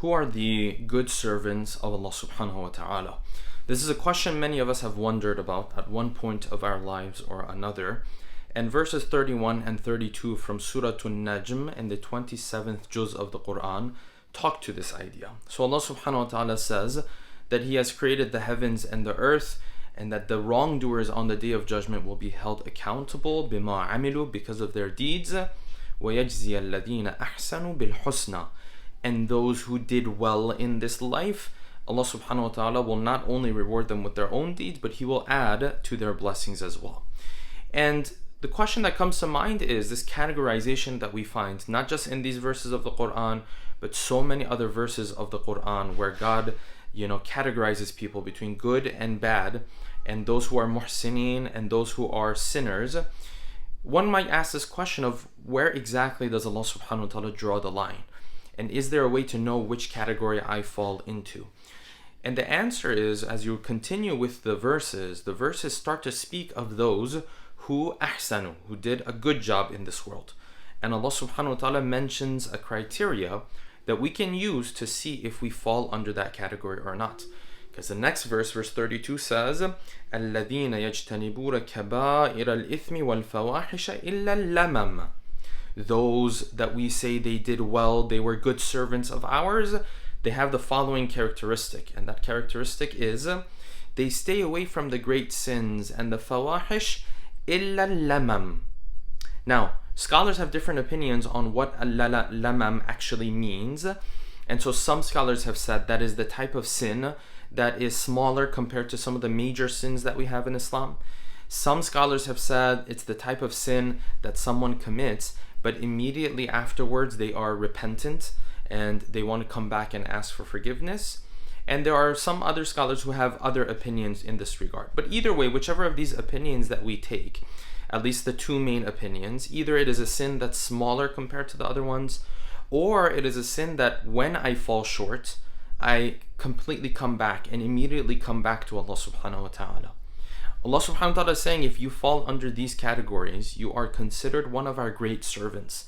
Who are the good servants of Allah subhanahu wa ta'ala? This is a question many of us have wondered about at one point of our lives or another. And verses 31 and 32 from Surah An-Najm in the 27th juz of the Quran talk to this idea. So Allah subhanahu wa ta'ala says that He has created the heavens and the earth, and that the wrongdoers on the day of judgment will be held accountable bima amilu, because of their deeds. وَيَجْزِيَ الَّذِينَ أَحْسَنُوا بِالْحُسْنَى. And those who did well in this life, Allah subhanahu wa ta'ala will not only reward them with their own deeds, but He will add to their blessings as well. And the question that comes to mind is this categorization that we find, not just in these verses of the Quran, but so many other verses of the Quran where God, categorizes people between good and bad, and those who are muhsineen and those who are sinners. One might ask this question of where exactly does Allah subhanahu wa ta'ala draw the line? And is there a way to know which category I fall into? And the answer is, as you continue with the verses start to speak of those who ahsanu, who did a good job in this world. And Allah subhanahu wa ta'ala mentions a criteria that we can use to see if we fall under that category or not. Because the next verse 32 says, الَّذِينَ يَجْتَنِبُونَ كَبَائِرَ الْإِثْمِ وَالْفَوَاحِشَ إِلَّا اللَّمَمَ. Those that we say they did well, they were good servants of ours, they have the following characteristic. And that characteristic is, they stay away from the great sins and the fawahish, إِلَّا اللَّمَمَ. Now, scholars have different opinions on what al-lamam actually means. And so some scholars have said that is the type of sin that is smaller compared to some of the major sins that we have in Islam. Some scholars have said it's the type of sin that someone commits, but immediately afterwards they are repentant and they want to come back and ask for forgiveness. And there are some other scholars who have other opinions in this regard. But either way, whichever of these opinions that we take, at least the two main opinions, either it is a sin that's smaller compared to the other ones, or it is a sin that when I fall short, I completely come back and immediately come back to Allah subhanahu wa ta'ala. Allah subhanahu wa ta'ala is saying, if you fall under these categories, you are considered one of our great servants.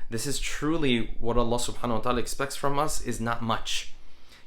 This is truly what Allah subhanahu wa ta'ala expects from us, is not much.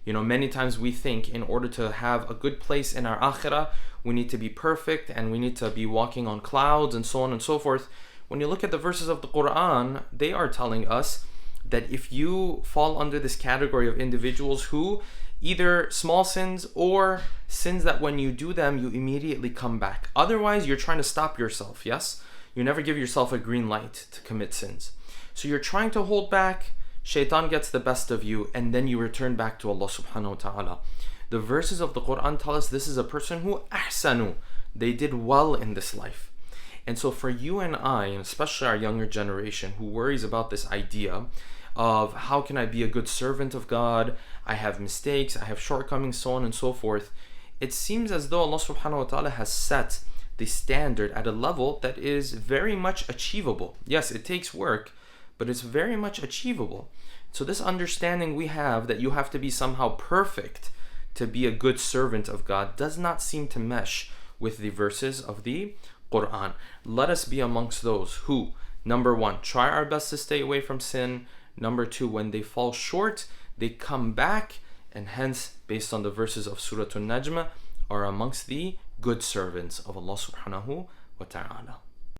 Many times we think in order to have a good place in our akhirah, we need to be perfect and we need to be walking on clouds and so on and so forth. When you look at the verses of the Quran, they are telling us that if you fall under this category of individuals who either small sins or sins that when you do them, you immediately come back. Otherwise, you're trying to stop yourself, yes? You never give yourself a green light to commit sins. So you're trying to hold back, shaitan gets the best of you, and then you return back to Allah subhanahu wa ta'ala. The verses of the Quran tell us this is a person who ahsanu, they did well in this life. And so for you and I, and especially our younger generation who worries about this idea of how can I be a good servant of God, I have mistakes, I have shortcomings, so on and so forth, it seems as though Allah subhanahu wa ta'ala has set the standard at a level that is very much achievable. Yes, it takes work, but it's very much achievable. So this understanding we have that you have to be somehow perfect to be a good servant of God does not seem to mesh with the verses of the Quran. Let us be amongst those who, number one, try our best to stay away from sin. Number two, when they fall short, they come back, and hence, based on the verses of Surah An-Najm, are amongst the good servants of Allah subhanahu wa ta'ala.